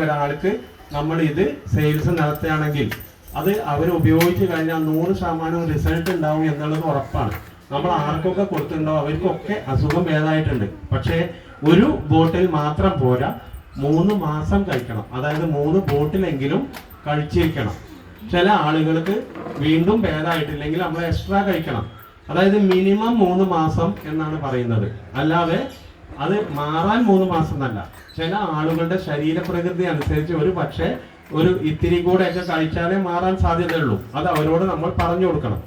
ഒരാൾക്ക് നമ്മൾ ഇത് സെയിൽസ് നടത്തുകയാണെങ്കിൽ അത് അവർ ഉപയോഗിച്ച് കഴിഞ്ഞാൽ 100% റിസൾട്ട് ഉണ്ടാവും എന്നുള്ളത് ഉറപ്പാണ്. നമ്മൾ ആർക്കൊക്കെ കൊടുത്തിട്ടുണ്ടോ അവർക്കൊക്കെ അസുഖം ഭേദമായിട്ടുണ്ട്. പക്ഷേ ഒരു ബോട്ടിൽ മാത്രം പോരാ, 3 മാസം കഴിക്കണം. അതായത് 3 ബോട്ടിലെങ്കിലും കഴിച്ചിരിക്കണം. ചില ആളുകൾക്ക് വീണ്ടും ഭേദമായിട്ടില്ലെങ്കിൽ നമ്മൾ എക്സ്ട്രാ കഴിക്കണം. അതായത് മിനിമം 3 മാസം എന്നാണ് പറയുന്നത്. അല്ലാതെ അത് മാറാൻ 3 മാസം എന്നല്ല. ചില ആളുകളുടെ ശരീരപ്രകൃതി അനുസരിച്ച് ഒരു പക്ഷേ ഒരു ഇത്തിരി കൂടെയൊക്കെ കഴിച്ചാലേ മാറാൻ സാധ്യതയുള്ളൂ. അത് അവരോട് നമ്മൾ പറഞ്ഞു കൊടുക്കണം.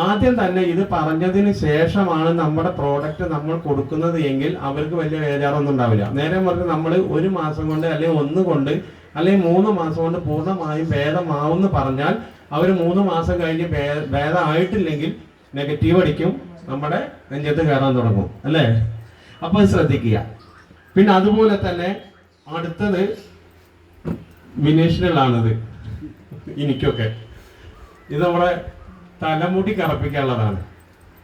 ആദ്യം തന്നെ ഇത് പറഞ്ഞതിന് ശേഷമാണ് നമ്മുടെ പ്രോഡക്റ്റ് നമ്മൾ കൊടുക്കുന്നത് എങ്കിൽ അവർക്ക് വലിയ വേജാറൊന്നും ഉണ്ടാവില്ല. നേരെ മറിച്ച് നമ്മൾ 1 മാസം കൊണ്ട് അല്ലെങ്കിൽ 1 കൊണ്ട് അല്ലെങ്കിൽ 3 മാസം കൊണ്ട് പൂർണ്ണമായും ഭേദമാവുമെന്ന് പറഞ്ഞാൽ അവർ 3 മാസം കഴിഞ്ഞ് ഭേദമായിട്ടില്ലെങ്കിൽ നെഗറ്റീവ് അടിക്കും, നമ്മുടെ നെഞ്ചത്ത് കയറാൻ തുടങ്ങും അല്ലേ. അപ്പൊ ശ്രദ്ധിക്കുക. പിന്നെ അതുപോലെ തന്നെ അടുത്തത് വിനേഷനിലാണിത്. എനിക്കൊക്കെ ഇത് നമ്മുടെ തലമുടി കറപ്പിക്കാനുള്ളതാണ്.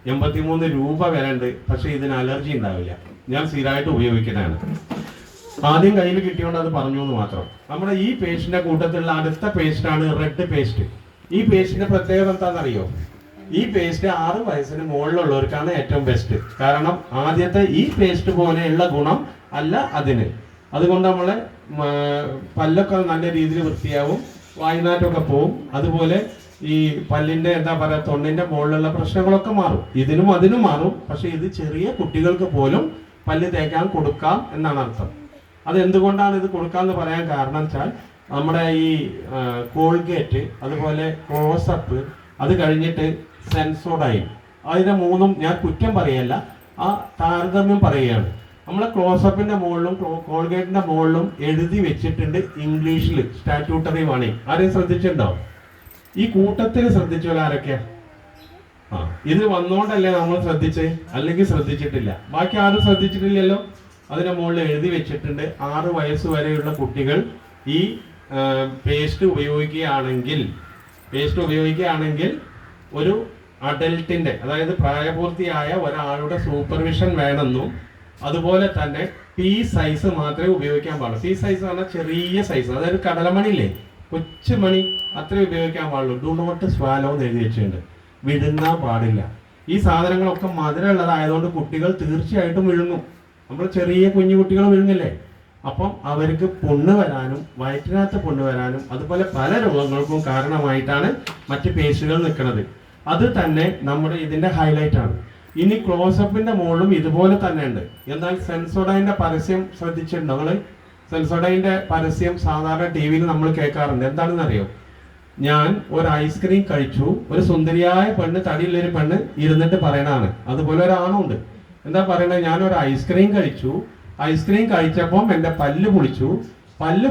83 രൂപ വില ഉണ്ട്. പക്ഷെ ഇതിന് അലർജി ഉണ്ടാവില്ല. ഞാൻ സ്ഥിരമായിട്ട് ഉപയോഗിക്കുന്നതാണ്. ആദ്യം കയ്യിൽ കിട്ടിയോണ്ട് അത് പറഞ്ഞു എന്ന് മാത്രം. നമ്മുടെ ഈ പേസ്റ്റിന്റെ കൂട്ടത്തിലുള്ള അടുത്ത പേസ്റ്റാണ് റെഡ് പേസ്റ്റ്. ഈ പേസ്റ്റിന്റെ പ്രത്യേകത എന്താണെന്നറിയോ? ഈ പേസ്റ്റ് 6 വയസ്സിന് മുകളിലുള്ളവർക്കാണ് ഏറ്റവും ബെസ്റ്റ്. കാരണം ആദ്യത്തെ ഈ പേസ്റ്റ് പോലെയുള്ള ഗുണം അല്ല അതിന്. അതുകൊണ്ട് നമ്മളെ പല്ലൊക്കെ നല്ല രീതിയിൽ വൃത്തിയാവും, വായുനാറ്റമൊക്കെ പോവും. അതുപോലെ ഈ പല്ലിന്റെ എന്താ പറയുക, തൊണ്ണിന്റെ മുകളിലുള്ള പ്രശ്നങ്ങളൊക്കെ മാറും. ഇതിനും അതിനും മാറും. പക്ഷെ ഇത് ചെറിയ കുട്ടികൾക്ക് പോലും പല്ല് തേക്കാൻ കൊടുക്കാം എന്നാണ് അർത്ഥം. അതെന്തുകൊണ്ടാണ് ഇത് കൊടുക്കാമെന്ന് പറയാൻ കാരണം വെച്ചാൽ നമ്മുടെ ഈ കോൾഗേറ്റ്, അതുപോലെ ക്ലോസപ്പ്, അത് കഴിഞ്ഞിട്ട് സെൻസോഡൈൻ, അതിന്റെ 3ഉം ഞാൻ കുറ്റം പറയല്ല, ആ താരതമ്യം പറയുകയാണ്. നമ്മളെ ക്ലോസപ്പിന്റെ മുകളിലും കോൾഗേറ്റിന്റെ മുകളിലും എഴുതി വെച്ചിട്ടുണ്ട് ഇംഗ്ലീഷിൽ സ്റ്റാറ്റ്യൂട്ടറി വാണിംഗ്. ആരെയും ശ്രദ്ധിച്ചിട്ടുണ്ടോ? ഈ കൂട്ടത്തിൽ ശ്രദ്ധിച്ചോല ആരൊക്കെയാ? ഇത് വന്നോണ്ടല്ലേ നമ്മൾ ശ്രദ്ധിച്ചേ, അല്ലെങ്കിൽ ശ്രദ്ധിച്ചിട്ടില്ല. ബാക്കി ആരും ശ്രദ്ധിച്ചിട്ടില്ലല്ലോ. അതിന്റെ മുകളിൽ എഴുതി വെച്ചിട്ടുണ്ട് 6 വയസ്സ് വരെയുള്ള കുട്ടികൾ ഈ പേസ്റ്റ് ഉപയോഗിക്കുകയാണെങ്കിൽ ഒരു അഡൽട്ടിന്റെ, അതായത് പ്രായപൂർത്തിയായ ഒരാളുടെ സൂപ്പർവിഷൻ വേണമെന്നും, അതുപോലെ തന്നെ പി സൈസ് മാത്രമേ ഉപയോഗിക്കാൻ പാടുള്ളൂ. പി സൈസ് പറഞ്ഞാൽ ചെറിയ സൈസ്, അതായത് കടലമണിയില്ലേ, കൊച്ചുമണി, അത്രേ ഉപയോഗിക്കാൻ പാടുള്ളൂ. ഡു നോട്ട് സ്വാലോ എന്ന് എഴുതി വെച്ചിട്ടുണ്ട്. വിഴുങ്ങാൻ പാടില്ല. ഈ സാധനങ്ങളൊക്കെ മധുരമുള്ളതായതുകൊണ്ട് കുട്ടികൾ തീർച്ചയായിട്ടും വിഴുങ്ങും. നമ്മൾ ചെറിയ കുഞ്ഞു കുട്ടികൾ വിഴുങ്ങില്ലേ. അപ്പം അവർക്ക് പുണ്ണ് വരാനും വയറ്റിനകത്ത് പുണ്ണ് വരാനും അതുപോലെ പല രോഗങ്ങൾക്കും കാരണമായിട്ടാണ് മറ്റ് പേസ്റ്റുകൾ നിൽക്കുന്നത്. അത് തന്നെ നമ്മുടെ ഇതിന്റെ ഹൈലൈറ്റ് ആണ്. ഇനി ക്ലോസപ്പിന്റെ മുകളിലും ഇതുപോലെ തന്നെ ഉണ്ട്. എന്നാൽ സെൻസോഡൈന്റെ പരസ്യം ശ്രദ്ധിച്ചിട്ടുണ്ടോ നിങ്ങൾ? സെൻസോഡൈന്റെ പരസ്യം സാധാരണ ടി-വിയിൽ നമ്മൾ കേൾക്കാറുണ്ട്. എന്താണെന്ന് അറിയോ? ഞാൻ ഒരു ഐസ്ക്രീം കഴിച്ചു, ഒരു സുന്ദരിയായ പെണ്ണ്, തടിയുള്ളൊരു പെണ്ണ് ഇരുന്നിട്ട് പറയണതാണ്. അതുപോലെ ഒരാണുണ്ട്. എന്താ പറയണത്? ഞാനൊരു ഐസ്ക്രീം കഴിച്ചു, ഐസ്ക്രീം കഴിച്ചപ്പം എൻ്റെ പല്ല്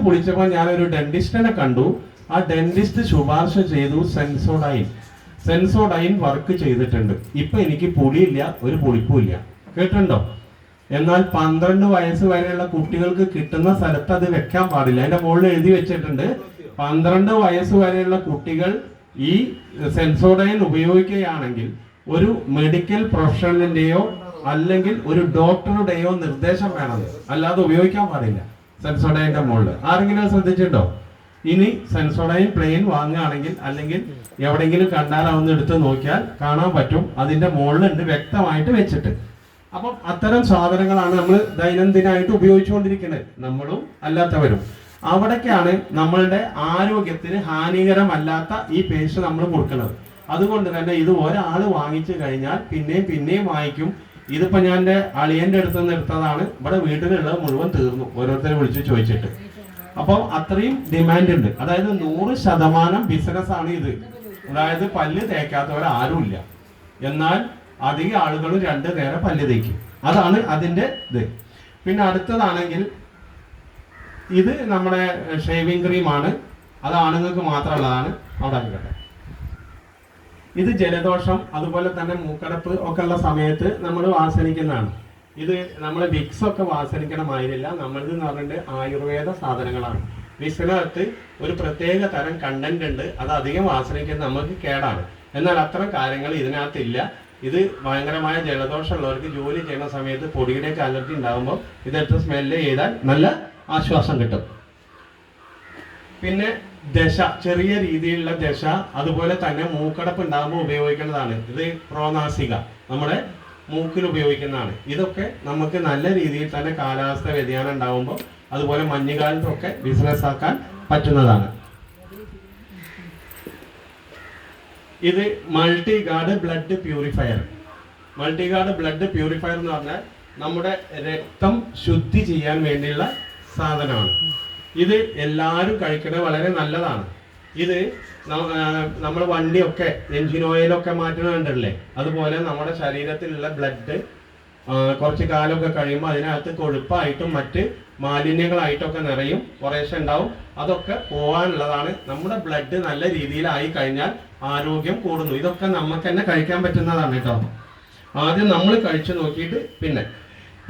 പൊളിച്ചപ്പോൾ ഞാനൊരു ഡെന്റിസ്റ്റിനെ കണ്ടു. ആ ഡെന്റിസ്റ്റ് ശുപാർശ ചെയ്തു സെൻസോഡൈൻ വർക്ക് ചെയ്തിട്ടുണ്ട്. ഇപ്പൊ എനിക്ക് പുളിയില്ല, ഒരു പുളിപ്പുമില്ല. കേട്ടിട്ടുണ്ടോ? എന്നാൽ 12 വയസ്സ് വരെയുള്ള കുട്ടികൾക്ക് കിട്ടുന്ന സ്ഥലത്ത് അത് വെക്കാൻ പാടില്ല. അതിന്റെ മുകളിൽ എഴുതി വെച്ചിട്ടുണ്ട് 12 വയസ്സ് വരെയുള്ള കുട്ടികൾ ഈ സെൻസോഡൈൻ ഉപയോഗിക്കുകയാണെങ്കിൽ ഒരു മെഡിക്കൽ പ്രൊഫഷണലിന്റെയോ അല്ലെങ്കിൽ ഒരു ഡോക്ടറുടെയോ നിർദ്ദേശം വേണം, അല്ലാതെ ഉപയോഗിക്കാൻ പാടില്ല സെൻസോഡൈൻ്റെ മുകളിൽ. ആരെങ്കിലും ശ്രദ്ധിച്ചിട്ടുണ്ടോ? ഇനി സെൻസോഡൈൻ പ്ലെയിൻ വാങ്ങുകയാണെങ്കിൽ അല്ലെങ്കിൽ എവിടെയെങ്കിലും കണ്ടാൽ അതൊന്ന് എടുത്ത് നോക്കിയാൽ കാണാൻ പറ്റും, അതിന്റെ മുകളിലുണ്ട് വ്യക്തമായിട്ട് വെച്ചിട്ട്. അപ്പം അത്തരം സാധനങ്ങളാണ് നമ്മൾ ദൈനംദിനമായിട്ട് ഉപയോഗിച്ചുകൊണ്ടിരിക്കുന്നത്, നമ്മളും അല്ലാത്തവരും. അവിടേക്കാണ് നമ്മളുടെ ആരോഗ്യത്തിന് ഹാനികരമല്ലാത്ത ഈ പേസ്റ്റ് നമ്മൾ കൊടുക്കുന്നത്. അതുകൊണ്ട് തന്നെ ഇത് ഒരാൾ വാങ്ങിച്ചു കഴിഞ്ഞാൽ പിന്നെയും വാങ്ങിക്കും. ഇതിപ്പോ ഞാൻ എൻ്റെ അളിയന്റെ അടുത്ത് നിന്ന് എടുത്തതാണ്. ഇവിടെ വീട്ടിലുള്ളത് മുഴുവൻ തീർന്നു, ഓരോരുത്തരെ വിളിച്ച് ചോദിച്ചിട്ട്. അപ്പോൾ അത്രയും ഡിമാൻഡ് ഉണ്ട്. അതായത് 100% ബിസിനസ് ആണ് ഇത്. അതായത് പല്ല് തേക്കാത്തവരാരുമില്ല, എന്നാൽ അധിക ആളുകളും 2 നേരം പല്ല് തേക്കും. അതാണ് അതിന്റെ ഇത്. പിന്നെ അടുത്തതാണെങ്കിൽ ഇത് നമ്മുടെ ഷേവിംഗ് ക്രീമാണ്. അത് ആണുങ്ങൾക്ക് മാത്രമുള്ളതാണ്. അവിടെ ആയിക്കോട്ടെ. ഇത് ജലദോഷം അതുപോലെ തന്നെ മൂക്കടപ്പ് ഒക്കെ ഉള്ള സമയത്ത് നമ്മൾ വാസനിക്കുന്നതാണ്. ഇത് നമ്മൾ വിക്സ് ഒക്കെ വാസനിക്കണമായിരുന്നില്ല. നമ്മളിത് എന്ന് പറഞ്ഞിട്ട് ആയുർവേദ സാധനങ്ങളാണ്. വിക്സിനകത്ത് ഒരു പ്രത്യേക തരം കണ്ടന്റ് ഉണ്ട്. അത് അധികം വാസനിക്കുന്നത് നമുക്ക് കേടാണ്. എന്നാൽ അത്തരം കാര്യങ്ങൾ ഇതിനകത്തില്ല. ഇത് ഭയങ്കരമായ ജലദോഷമുള്ളവർക്ക് ജോലി ചെയ്യുന്ന സമയത്ത് പൊടിയുടെയൊക്കെ അലർജി ഉണ്ടാകുമ്പോൾ ഇതെടുത്ത് സ്മെല്ല് ചെയ്താൽ നല്ല ആശ്വാസം കിട്ടും. പിന്നെ ദശ, ചെറിയ രീതിയിലുള്ള ദശ, അതുപോലെ തന്നെ മൂക്കടപ്പ് ഉണ്ടാകുമ്പോൾ ഉപയോഗിക്കേണ്ടതാണ്. ഇത് പ്രോനാസിക, നമ്മുടെ മൂക്കിൽ ഉപയോഗിക്കുന്നതാണ്. ഇതൊക്കെ നമുക്ക് നല്ല രീതിയിൽ തന്നെ കാലാവസ്ഥ വ്യതിയാനം ഉണ്ടാകുമ്പോൾ, അതുപോലെ മഞ്ഞുകാലത്തൊക്കെ ബിസിനസ് ആക്കാൻ പറ്റുന്നതാണ്. ഇത് multi guard blood purifier. Multi guard blood purifier എന്ന് പറഞ്ഞാൽ നമ്മുടെ രക്തം ശുദ്ധി ചെയ്യാൻ വേണ്ടിയുള്ള സാധനമാണ്. ഇത് എല്ലാവരും കഴിക്കുന്നത് വളരെ നല്ലതാണ്. ഇത് നമ്മൾ വണ്ടിയൊക്കെ എൻജിൻ ഓയിലൊക്കെ മാറ്റുന്നുണ്ടല്ലേ, അതുപോലെ നമ്മുടെ ശരീരത്തിലുള്ള ബ്ലഡ് കുറച്ച് കാലമൊക്കെ കഴിയുമ്പോൾ അതിനകത്ത് കൊഴുപ്പായിട്ടും മറ്റ് മാലിന്യങ്ങളായിട്ടൊക്കെ നിറയും, കുറേശ്ശെ ഉണ്ടാവും. അതൊക്കെ പോകാനുള്ളതാണ്. നമ്മുടെ ബ്ലഡ് നല്ല രീതിയിലായി കഴിഞ്ഞാൽ ആരോഗ്യം കൂടുന്നു. ഇതൊക്കെ നമുക്ക് തന്നെ കഴിക്കാൻ പറ്റുന്നതാണ് കേട്ടോ. ആദ്യം നമ്മൾ കഴിച്ചു നോക്കിയിട്ട് പിന്നെ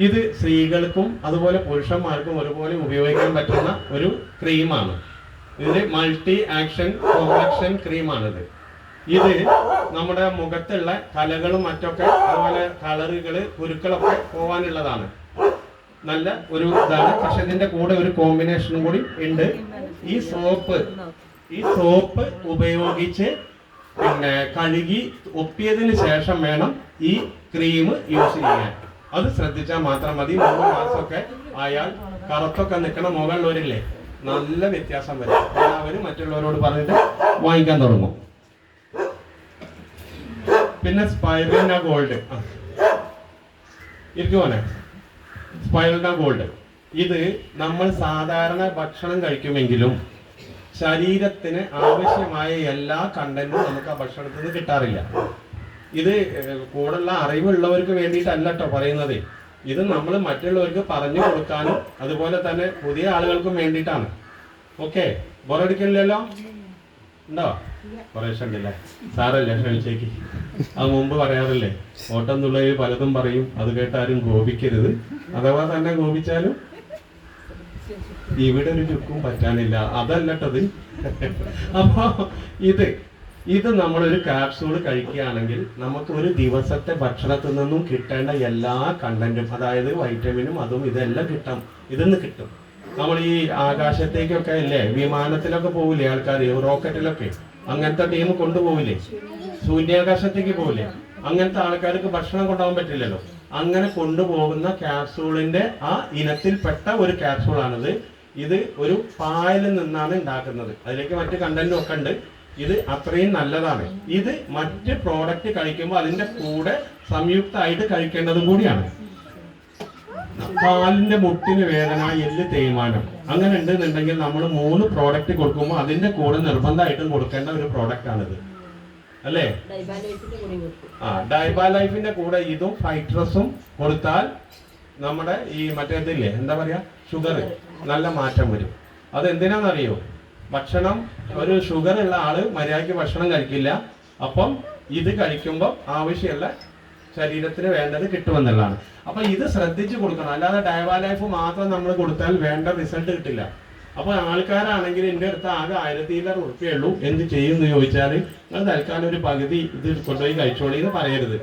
ഇത് സ്ത്രീകൾക്കും അതുപോലെ പുരുഷന്മാർക്കും ഒരുപോലെ ഉപയോഗിക്കാൻ പറ്റുന്ന ഒരു ക്രീമാണ്. ഇത് മൾട്ടി ആക്ഷൻ കോംപ്ലക്ഷൻ ക്രീമാണിത്. ഇത് നമ്മുടെ മുഖത്തുള്ള കലകളും മറ്റൊക്കെ അതുപോലെ കളറുകള് കുരുക്കളൊക്കെ പോവാനുള്ളതാണ്. നല്ല ഒരു ഇതാണ്. പക്ഷെ ഇതിന്റെ കൂടെ ഒരു കോമ്പിനേഷനും കൂടി ഉണ്ട്. ഈ സോപ്പ് ഉപയോഗിച്ച് പിന്നെ കഴുകി ഒപ്പിയതിന് ശേഷം വേണം ഈ ക്രീം യൂസ് ചെയ്യാൻ. അത് ശ്രദ്ധിച്ചാൽ മാത്രം മതി. 3 മാസമൊക്കെ ആയാൽ കറുത്തൊക്കെ നിൽക്കണ മുകളിലൊരില്ലേ, നല്ല വ്യത്യാസം വരും. അവര് മറ്റുള്ളവരോട് പറഞ്ഞിട്ട് വാങ്ങിക്കാൻ തുടങ്ങും. പിന്നെ സ്പൈറലിന ഗോൾഡ്, ഇരിക്കുവാനെ സ്പൈറലിന ഗോൾഡ്. ഇത് നമ്മൾ സാധാരണ ഭക്ഷണം കഴിക്കുമെങ്കിലും ശരീരത്തിന് ആവശ്യമായ എല്ലാ കണ്ടന്റും നമുക്ക് ആ ഭക്ഷണത്തിൽ നിന്ന് കിട്ടാറില്ല. ഇത് കൂടുതലുള്ള അറിവുള്ളവർക്ക് വേണ്ടിയിട്ടല്ല കേട്ടോ പറയുന്നത്. ഇത് നമ്മൾ മറ്റുള്ളവർക്ക് പറഞ്ഞു കൊടുക്കാനും അതുപോലെ തന്നെ പുതിയ ആളുകൾക്കും വേണ്ടിയിട്ടാണ്. ഓക്കെ, ബോറടിക്കില്ലല്ലോ? ഉണ്ടോ? കുറേശ്ശെ ഉണ്ടല്ലേ? സാറല്ലേ ക്ഷണിച്ചേക്ക്. അത് മുമ്പ് പറയാറില്ലേ, ഓട്ടം തുള്ളയിൽ പലതും പറയും, അത് കേട്ടാരും കോപിക്കരുത്. അഥവാ തന്നെ കോപിച്ചാലും ഇവിടെ ഒരു ചുക്കും പറ്റാനില്ല. അതല്ലട്ടത്. അപ്പൊ ഇത് നമ്മളൊരു ക്യാപ്സൂള് കഴിക്കുകയാണെങ്കിൽ നമുക്ക് ഒരു ദിവസത്തെ ഭക്ഷണത്തിൽ നിന്നും കിട്ടേണ്ട എല്ലാ കണ്ടന്റും, അതായത് വൈറ്റമിനും അതും ഇതെല്ലാം ഇതെന്ന് കിട്ടും. നമ്മൾ ഈ ആകാശത്തേക്കൊക്കെ അല്ലേ, വിമാനത്തിലൊക്കെ പോവില്ലേ ആൾക്കാർ, റോക്കറ്റിലൊക്കെ അങ്ങനത്തെ ടീം കൊണ്ടുപോവില്ലേ, ശൂന്യാകാശത്തേക്ക് പോവില്ലേ, അങ്ങനത്തെ ആൾക്കാർക്ക് ഭക്ഷണം കൊണ്ടുപോകാൻ പറ്റില്ലല്ലോ. അങ്ങനെ കൊണ്ടുപോകുന്ന ക്യാപ്സൂളിന്റെ ആ ഇനത്തിൽപ്പെട്ട ഒരു ക്യാപ്സൂളാണിത്. ഇത് ഒരു പായൽ നിന്നാണ് ഉണ്ടാക്കുന്നത്. അതിലേക്ക് മറ്റ് കണ്ടന്റും ഒക്കെ ഉണ്ട്. ഇത് അത്രയും നല്ലതാണ്. ഇത് മറ്റ് പ്രോഡക്റ്റ് കഴിക്കുമ്പോൾ അതിന്റെ കൂടെ സംയുക്തമായിട്ട് കഴിക്കേണ്ടതും കൂടിയാണ്. കാലിന്റെ മുട്ടിന് വേദന, എല്ല് തേയ്മാനം അങ്ങനെ ഉണ്ടെന്നുണ്ടെങ്കിൽ നമ്മൾ 3 പ്രോഡക്റ്റ് കൊടുക്കുമ്പോൾ അതിന്റെ കൂടെ നിർബന്ധമായിട്ടും കൊടുക്കേണ്ട ഒരു പ്രോഡക്റ്റ് ആണിത്, അല്ലേ? ഡൈബാ ലൈഫിന്റെ കൂടെ ഇതും ഫൈട്രസും കൊടുത്താൽ നമ്മുടെ ഈ മറ്റേതില്ലേ, എന്താ പറയാ, ഷുഗർ നല്ല മാറ്റം വരും. അത് എന്തിനാണെന്നറിയോ? ഭക്ഷണം, ഒരു ഷുഗർ ഉള്ള ആള് മര്യാദയ്ക്ക് ഭക്ഷണം കഴിക്കില്ല. അപ്പം ഇത് കഴിക്കുമ്പോൾ ആവശ്യമുള്ള ശരീരത്തിന് വേണ്ടത് കിട്ടുമെന്നുള്ളതാണ്. അപ്പൊ ഇത് ശ്രദ്ധിച്ചു കൊടുക്കണം. അല്ലാതെ ഡൈബാ ലൈഫ് മാത്രം നമ്മൾ കൊടുത്താൽ വേണ്ട റിസൾട്ട് കിട്ടില്ല. അപ്പൊ ആൾക്കാരാണെങ്കിൽ എൻ്റെ അടുത്ത് ആകെ 1000 ഉറുപ്പിയുള്ളൂ, എന്ത് ചെയ്യുമെന്ന് ചോദിച്ചാൽ നിങ്ങൾ തൽക്കാലം ഒരു പകുതി ഇത് കൊണ്ടുപോയി കഴിച്ചോളി എന്ന് പറയരുത്.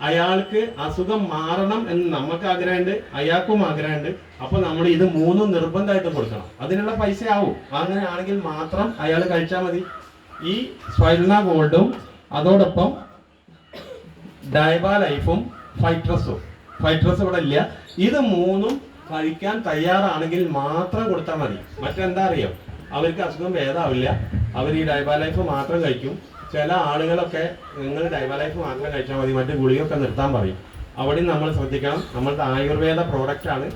അയാൾക്ക് അസുഖം മാറണം എന്ന് നമുക്ക് ആഗ്രഹമുണ്ട്, അയാൾക്കും ആഗ്രഹമുണ്ട്. അപ്പൊ നമ്മൾ ഇത് 3 നിർബന്ധമായിട്ട് കൊടുക്കണം. അതിനുള്ള പൈസ ആവും. അങ്ങനെ ആണെങ്കിൽ മാത്രം അയാൾ കഴിച്ചാൽ മതി. ഈ സ്പൈറലിന ഗോൾഡും അതോടൊപ്പം ഡൈബാ ലൈഫും ഫൈട്രസ് ഇവിടെ ഇല്ല. ഇത് 3ഉം കഴിക്കാൻ തയ്യാറാണെങ്കിൽ മാത്രം കൊടുത്താൽ മതി. മറ്റെന്താ അറിയോ, അവർക്ക് അസുഖം ഭേദമാവില്ല. അവർ ഈ ഡൈബാ ലൈഫ് മാത്രം കഴിക്കും. ചില ആളുകളൊക്കെ നിങ്ങൾ ഡൈബാ ലൈഫ് മാത്രം കഴിച്ചാൽ മതി, മറ്റു ഗുളികയൊക്കെ നിർത്താൻ പറയും. അവിടെയും നമ്മൾ ശ്രദ്ധിക്കണം. നമ്മളുടെ ആയുർവേദ പ്രോഡക്റ്റ് ആണ്.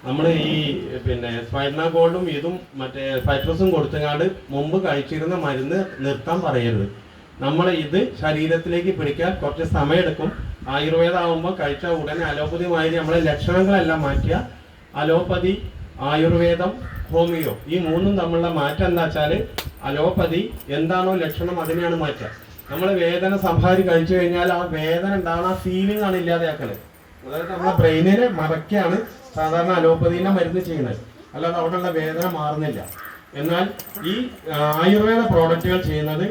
നമ്മൾ ഈ പിന്നെ സ്പൈറലിന ഗോൾഡും ഇതും മറ്റേ ഫൈട്രസും കൊടുത്തങ്ങാണ്ട് മുമ്പ് കഴിച്ചിരുന്ന മരുന്ന് നിർത്താൻ പറയരുത്. നമ്മൾ ഇത് ശരീരത്തിലേക്ക് പിടിക്കാൻ കുറച്ച് സമയമെടുക്കും. ആയുർവേദം ആകുമ്പോൾ കഴിച്ച ഉടനെ അലോപ്പതി മാതിരി നമ്മളെ ലക്ഷണങ്ങളെല്ലാം മാറ്റിയ അലോപ്പതി, ആയുർവേദം, ഹോമിയോ ഈ 3ഉം തമ്മിലുള്ള മാറ്റം എന്താ വെച്ചാൽ, അലോപ്പതി എന്താണോ ലക്ഷണം അതിനെയാണ് മാറ്റുക. നമ്മൾ വേദന സംഹാരി കഴിച്ചു കഴിഞ്ഞാൽ ആ വേദന ഉണ്ടാകുന്ന ആ ഫീലിംഗ് ആണ് ഇല്ലാതെയാക്കല്. അതായത് നമ്മളെ ബ്രെയിനിനെ മറക്കുകയാണ് സാധാരണ അലോപ്പതിയിലെ മരുന്ന് ചെയ്യുന്നത്. അല്ലാതെ അവിടെയുള്ള വേദന മാറുന്നില്ല. എന്നാൽ ഈ ആയുർവേദ പ്രോഡക്റ്റുകൾ ചെയ്യുന്നത്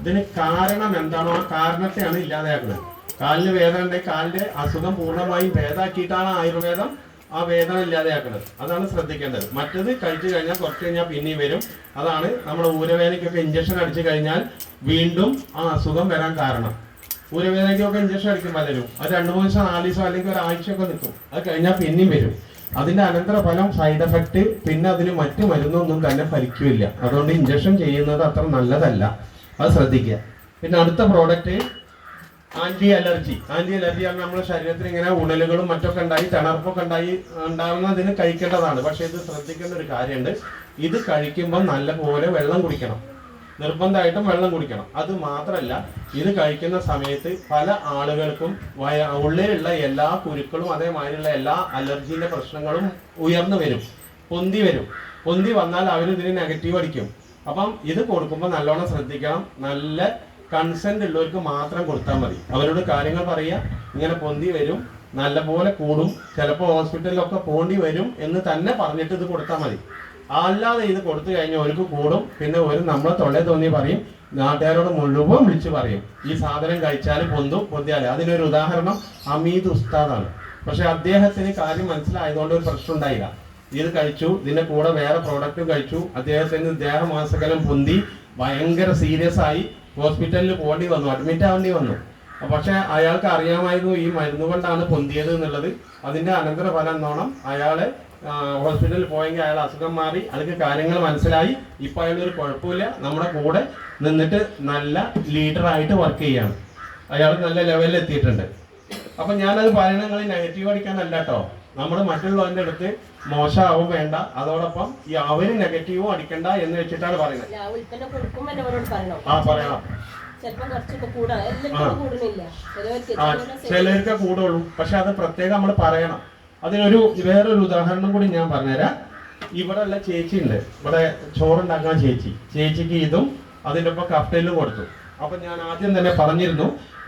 ഇതിന് കാരണം എന്താണോ ആ കാരണത്തെയാണ് ഇല്ലാതെയാക്കുന്നത്. കാലിന് വേദന ഉണ്ടെങ്കിൽ കാലിന്റെ അസുഖം പൂർണ്ണമായും ഭേദാക്കിയിട്ടാണ് ആയുർവേദം ആ വേദന ഇല്ലാതെയാക്കുന്നത്. അതാണ് ശ്രദ്ധിക്കേണ്ടത്. മറ്റത് കഴിച്ചു കഴിഞ്ഞാൽ കുറച്ച് കഴിഞ്ഞാൽ പിന്നെയും വരും. അതാണ് നമ്മുടെ ഊരവേദനയ്ക്കൊക്കെ ഇഞ്ചക്ഷൻ അടിച്ചു കഴിഞ്ഞാൽ വീണ്ടും ആ അസുഖം വരാൻ കാരണം. ഊരവേദനയ്ക്കൊക്കെ ഇഞ്ചക്ഷൻ അടിക്കും പലരും, അത് 2-3 ദിവസം 4 ദിവസം അല്ലെങ്കിൽ ഒരാഴ്ചയൊക്കെ നിൽക്കും. അത് കഴിഞ്ഞാൽ പിന്നെയും വരും. അതിന്റെ അനന്തരഫലം സൈഡ് എഫക്റ്റ്, പിന്നെ അതിന് മറ്റു മരുന്നൊന്നും തന്നെ ഫലിക്കില്ല. അതുകൊണ്ട് ഇഞ്ചക്ഷൻ ചെയ്യുന്നത് അത്ര നല്ലതല്ല, അത് ശ്രദ്ധിക്കുക. പിന്നെ അടുത്ത product anti allergy. Anti allergy ആണ് നമ്മുടെ ശരീരത്തിൽ ഇങ്ങനെ ഉണലുകളും മറ്റൊക്കെ ഉണ്ടായി തണർപ്പൊക്കെ ഉണ്ടാവുന്നതിന് കഴിക്കേണ്ടതാണ്. പക്ഷെ ഇത് ശ്രദ്ധിക്കേണ്ട ഒരു കാര്യമുണ്ട്, ഇത് കഴിക്കുമ്പോൾ നല്ലപോലെ വെള്ളം കുടിക്കണം, നിർബന്ധമായിട്ടും വെള്ളം കുടിക്കണം. അത് മാത്രമല്ല, ഇത് കഴിക്കുന്ന സമയത്ത് പല ആളുകൾക്കും ഉള്ളിലുള്ള എല്ലാ കുരുക്കളും അതേമാതിരിയുള്ള എല്ലാ അലർജിന്റെ പ്രശ്നങ്ങളും ഉയർന്നു വരും, പൊന്തി വരും. പൊന്തി വന്നാൽ അവരിതിന് നെഗറ്റീവ് അടിക്കും. അപ്പം ഇത് കൊടുക്കുമ്പോൾ നല്ലോണം ശ്രദ്ധിക്കണം. നല്ല കൺസെന്റ് ഉള്ളവർക്ക് മാത്രം കൊടുത്താൽ മതി. അവരോട് കാര്യങ്ങൾ പറയുക, ഇങ്ങനെ പൊന്തി വരും, നല്ലപോലെ കൂടും, ചിലപ്പോൾ ഹോസ്പിറ്റലിലൊക്കെ പോണ്ടി വരും എന്ന് തന്നെ പറഞ്ഞിട്ട് ഇത് കൊടുത്താൽ മതി. അല്ലാതെ ഇത് കൊടുത്തു കഴിഞ്ഞാൽ അവർക്ക് കൂടും, പിന്നെ ഒരു നമ്മളെ തൊള്ളേ തോന്നി പറയും, നാട്ടുകാരോട് മുഴുവൻ വിളിച്ച് പറയും ഈ സാധനം കഴിച്ചാൽ പൊന്തിയാൽ. അതിനൊരു ഉദാഹരണം അമീദ് ഉസ്താദാണ്. പക്ഷെ അദ്ദേഹത്തിന് കാര്യം മനസ്സിലായതുകൊണ്ട് ഒരു പ്രശ്നം ഉണ്ടായില്ല. ഇത് കഴിച്ചു, ഇതിന്റെ കൂടെ വേറെ പ്രോഡക്റ്റും കഴിച്ചു, അദ്ദേഹത്തിന് ദേഹമാസകലം പൊന്തി ഭയങ്കര സീരിയസ് ആയി, ഹോസ്പിറ്റലിൽ പോകേണ്ടി വന്നു, അഡ്മിറ്റ് ആവേണ്ടി വന്നു. പക്ഷെ അയാൾക്ക് അറിയാമായിരുന്നു ഈ മരുന്ന് കൊണ്ടാണ് പൊന്തിയത് എന്നുള്ളത്. അതിന്റെ അനന്തരഫലം എന്നോണം അയാളെ ഹോസ്പിറ്റലിൽ പോയെങ്കിൽ അയാൾ അസുഖം മാറി, അതൊക്കെ കാര്യങ്ങൾ മനസ്സിലായി. ഇപ്പൊ അയാളൊരു കുഴപ്പമില്ല, നമ്മുടെ കൂടെ നിന്നിട്ട് നല്ല ലീഡറായിട്ട് വർക്ക് ചെയ്യാണ്. അയാൾ നല്ല ലെവലിൽ എത്തിയിട്ടുണ്ട്. അപ്പൊ ഞാനത് പറയുന്നത് നിങ്ങൾ നെഗറ്റീവ് അടിക്കാനല്ല കേട്ടോ, നമ്മൾ മറ്റുള്ളവരുടെ അടുത്ത് മോശമാവും വേണ്ട, അതോടൊപ്പം ഈ അവര് നെഗറ്റീവും അടിക്കണ്ട എന്ന് വെച്ചിട്ടാണ് പറയുന്നത്. പറയണം. ചിലർക്ക് കൂടുള്ളൂ, പക്ഷെ അത് പ്രത്യേകം നമ്മൾ പറയണം. അതിനൊരു വേറൊരു ഉദാഹരണം കൂടി ഞാൻ പറഞ്ഞുതരാം. ഇവിടെ ഉള്ള ചേച്ചി ഉണ്ട്, ഇവിടെ ചോറുണ്ടാക്കുന്ന ചേച്ചിക്ക് ഇതും അതിൻ്റെ ഒപ്പം കഫ്റ്റയിലും കൊടുത്തു. അപ്പൊ ഞാൻ ആദ്യം തന്നെ പറഞ്ഞിരുന്നു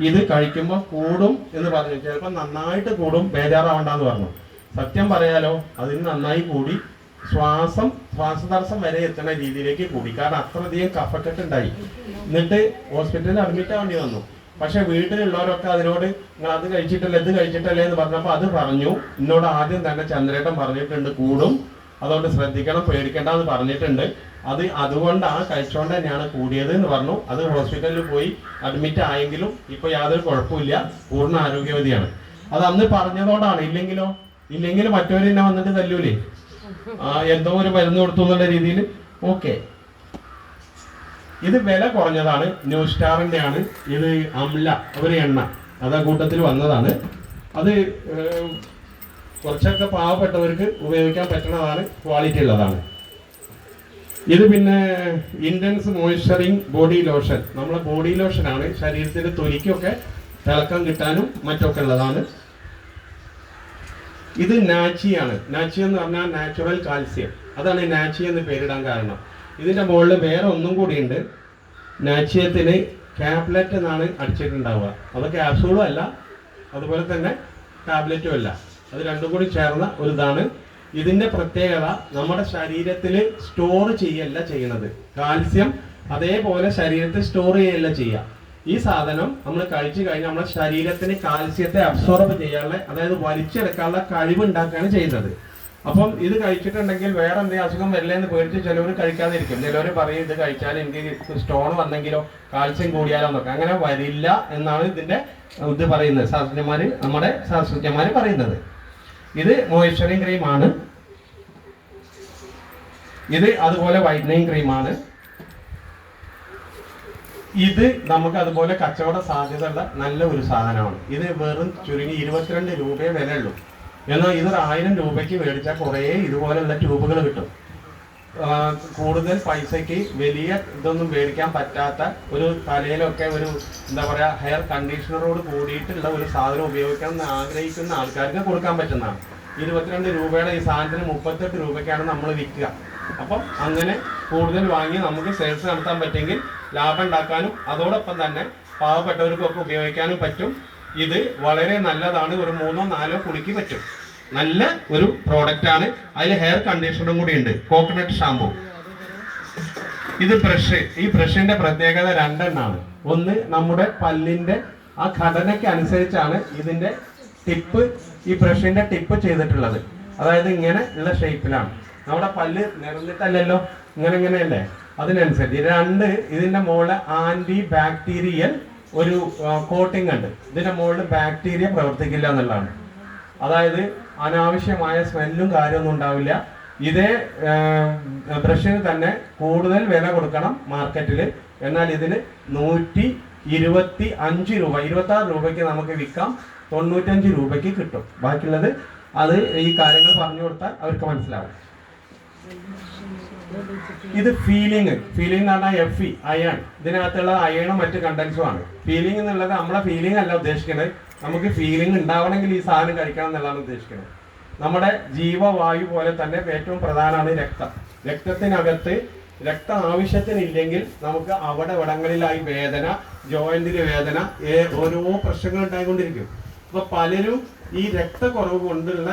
ഇത് കഴിക്കുമ്പോൾ കൂടും എന്ന് പറഞ്ഞു. ചിലപ്പോൾ നന്നായിട്ട് കൂടും, ബേജാറാവണ്ടെന്ന് പറഞ്ഞു. സത്യം പറയാലോ, അതിന് നന്നായി കൂടി, ശ്വാസതടസ്സം വരെ എത്തുന്ന രീതിയിലേക്ക് കൂടി. കാരണം അത്രയധികം കഫക്കെട്ട് ഉണ്ടായി. എന്നിട്ട് ഹോസ്പിറ്റലിൽ അഡ്മിറ്റ് ആവേണ്ടി വന്നു. പക്ഷെ വീട്ടിലുള്ളവരൊക്കെ അതിനോട് നിങ്ങൾ അത് കഴിച്ചിട്ടല്ലേ ഇത് കഴിച്ചിട്ടല്ലേ എന്ന് പറഞ്ഞപ്പോൾ അത് പറഞ്ഞു. എന്നോട് ആദ്യം തന്നെ ചന്ദ്രേട്ടൻ പറഞ്ഞിട്ടുണ്ട് കൂടും, അതുകൊണ്ട് ശ്രദ്ധിക്കണം, പേടിക്കേണ്ട എന്ന് പറഞ്ഞിട്ടുണ്ട്. അതുകൊണ്ടാണ് കഴിച്ചോണ്ട് തന്നെയാണ് കൂടിയത് എന്ന് പറഞ്ഞു. അത് ഹോസ്പിറ്റലിൽ പോയി അഡ്മിറ്റ് ആയെങ്കിലും ഇപ്പൊ യാതൊരു കുഴപ്പമില്ല, പൂർണ്ണ ആരോഗ്യവതിയാണ്. അത് അന്ന് പറഞ്ഞതുകൊണ്ടാണ്. ഇല്ലെങ്കിൽ മറ്റവര് തന്നെ വന്നിട്ട് തല്ലൂലേ, എന്തോ ഒരു മരുന്ന് കൊടുത്തു എന്നുള്ള രീതിയിൽ. ഓക്കെ, ഇത് വില കുറഞ്ഞതാണ്, ന്യൂ സ്റ്റാറിന്റെ ആണ്. ഇത് അംല ഒരു എണ്ണ, അത് ആ കൂട്ടത്തിൽ വന്നതാണ്. അത് കുറച്ചൊക്കെ പാവപ്പെട്ടവർക്ക് ഉപയോഗിക്കാൻ പറ്റുന്നതാണ്, ക്വാളിറ്റി ഉള്ളതാണ്. ഇത് പിന്നെ ഇന്റൻസ് മോയ്സ്ചറിങ് ബോഡി ലോഷൻ, നമ്മളെ ബോഡി ലോഷനാണ്. ശരീരത്തിന്റെ തൊലിക്കൊക്കെ തിളക്കം കിട്ടാനും മറ്റൊക്കെ ഉള്ളതാണ്. ഇത് നാച്ചിയാണ്. നാച്ചി എന്ന് പറഞ്ഞാൽ നാച്ചുറൽ കാൽസ്യം, അതാണ് നാച്ചി എന്ന് പേരിടാൻ കാരണം. ഇതിന്റെ മുകളിൽ വേറെ ഒന്നും കൂടിയുണ്ട്. നാച്ചിയത്തിന് ടാബ്ലറ്റ് എന്നാണ് അടിച്ചിട്ടുണ്ടാവുക. അത് ക്യാപ്സൂളും അല്ല, അതുപോലെ തന്നെ ടാബ്ലറ്റും അല്ല, അത് രണ്ടും കൂടി ചേർന്ന ഒരു ഇതാണ്. ഇതിന്റെ പ്രത്യേകത നമ്മുടെ ശരീരത്തിൽ സ്റ്റോർ ചെയ്യല്ല ചെയ്യുന്നത്. കാൽസ്യം അതേപോലെ ശരീരത്തിൽ സ്റ്റോർ ചെയ്യല്ല ചെയ്യുക. ഈ സാധനം നമ്മൾ കഴിച്ചു കഴിഞ്ഞാൽ നമ്മുടെ ശരീരത്തിന് കാൽസ്യത്തെ അബ്സോർബ് ചെയ്യാനുള്ള, അതായത് വലിച്ചെടുക്കാനുള്ള കഴിവ് ഉണ്ടാക്കുകയാണ് ചെയ്യുന്നത്. അപ്പം ഇത് കഴിച്ചിട്ടുണ്ടെങ്കിൽ വേറെ എന്തെങ്കിലും അസുഖം വരില്ല എന്ന് പേടിച്ച് ചിലവർ കഴിക്കാതിരിക്കും. ചിലവർ പറയും ഇത് കഴിച്ചാൽ എനിക്ക് സ്റ്റോൺ വന്നെങ്കിലോ കാൽസ്യം കൂടിയാലോ എന്നൊക്കെ. അങ്ങനെ വരില്ല എന്നാണ് ഇതിന്റെ ഇത് പറയുന്നത്, നമ്മുടെ ശാസ്ത്രജ്ഞന്മാര് പറയുന്നത്. ഇത് മോയ്സ്ചറിങ് ക്രീമാണ്. ഇത് അതുപോലെ വൈറ്റനിങ് ക്രീമാണ്. ഇത് നമുക്ക് അതുപോലെ കച്ചവട സാധ്യതയുള്ള നല്ല ഒരു സാധനമാണ്. ഇത് വെറും ചുരുങ്ങി 22 രൂപയെ വിലയുള്ളൂ. എന്നാൽ ഇതൊരു 1000 രൂപയ്ക്ക് മേടിച്ചാൽ കുറേ ഇതുപോലെയുള്ള ട്യൂബുകൾ കിട്ടും. കൂടുതൽ പൈസയ്ക്ക് വലിയ ഇതൊന്നും മേടിക്കാൻ പറ്റാത്ത ഒരു തലയിലൊക്കെ ഒരു എന്താ പറയുക ഹെയർ കണ്ടീഷണറോട് കൂടിയിട്ടുള്ള ഒരു സാധനം ഉപയോഗിക്കാൻ ആഗ്രഹിക്കുന്ന ആൾക്കാർക്ക് കൊടുക്കാൻ പറ്റുന്നതാണ്. 22 രൂപയുടെ ഈ സാധനത്തിന് 38 രൂപയ്ക്കാണ് നമ്മൾ വിൽക്കുക. അപ്പം അങ്ങനെ കൂടുതൽ വാങ്ങി നമുക്ക് സെയിൽസ് നടത്താൻ പറ്റുമെങ്കിൽ ലാഭം ഉണ്ടാക്കാനും അതോടൊപ്പം തന്നെ പാവപ്പെട്ടവർക്കൊക്കെ ഉപയോഗിക്കാനും പറ്റും. ഇത് വളരെ നല്ലതാണ്. ഒരു 3-4 കുളിക്ക് പറ്റും. നല്ല ഒരു പ്രോഡക്റ്റ് ആണ്. അതിൽ ഹെയർ കണ്ടീഷണറും കൂടി ഉണ്ട്, കോക്കനട്ട് ഷാമ്പു. ഇത് ബ്രഷ്. ഈ ബ്രഷിന്റെ പ്രത്യേകത 2 എണ്ണമാണ്. ഒന്ന്, നമ്മുടെ പല്ലിന്റെ ആ ഘടനയ്ക്ക് അനുസരിച്ചാണ് ഇതിന്റെ ടിപ്പ്, ഈ ബ്രഷിന്റെ ടിപ്പ് ചെയ്തിട്ടുള്ളത്. അതായത് ഇങ്ങനെ ഉള്ള ഷേപ്പിലാണ്. നമ്മുടെ പല്ല് നിറഞ്ഞിട്ടല്ലല്ലോ, ഇങ്ങനെയല്ലേ, അതിനനുസരിച്ച്. രണ്ട്, ഇതിന്റെ മുകളിൽ ആന്റി ബാക്ടീരിയൽ ഒരു കോട്ടിംഗ് ഉണ്ട്. ഇതിന്റെ മുകളിൽ ബാക്ടീരിയ പ്രവർത്തിക്കില്ല എന്നുള്ളതാണ്. അതായത് അനാവശ്യമായ സ്മെല്ലും കാര്യമൊന്നും ഉണ്ടാവില്ല. ഇതേ ബ്രഷിന് തന്നെ കൂടുതൽ വില കൊടുക്കണം മാർക്കറ്റിൽ. എന്നാൽ ഇതിന് 125 രൂപ, 26 രൂപയ്ക്ക് നമുക്ക് വിൽക്കാം, 95 രൂപയ്ക്ക് കിട്ടും. ബാക്കിയുള്ളത് അത് ഈ കാര്യങ്ങൾ പറഞ്ഞു കൊടുത്താൽ അവർക്ക് മനസ്സിലാവും. ഇത് ഫീലിംഗ് എന്ന് പറഞ്ഞാൽ FE അയൺ. ഇതിനകത്തുള്ള അയണും മറ്റ് കണ്ടൻസും ആണ്. ഫീലിംഗ് എന്നുള്ളത് നമ്മളെ ഫീലിംഗ് അല്ല ഉദ്ദേശിക്കുന്നത്. നമുക്ക് ഫീലിംഗ് ഉണ്ടാവണമെങ്കിൽ ഈ സാധനം കഴിക്കണം എന്നുള്ളതാണ് ഉദ്ദേശിക്കുന്നത്. നമ്മുടെ ജീവവായു പോലെ തന്നെ ഏറ്റവും പ്രധാനമാണ് രക്തം. രക്തത്തിനകത്ത് രക്തം ആവശ്യത്തിനില്ലെങ്കിൽ നമുക്ക് അവിടെ ഇടങ്ങളിലായി വേദന, ജോയിന്റിന് വേദന, ഓരോ പ്രശ്നങ്ങൾ ഉണ്ടായിക്കൊണ്ടിരിക്കും. അപ്പൊ പലരും ഈ രക്തക്കുറവ് കൊണ്ടുള്ള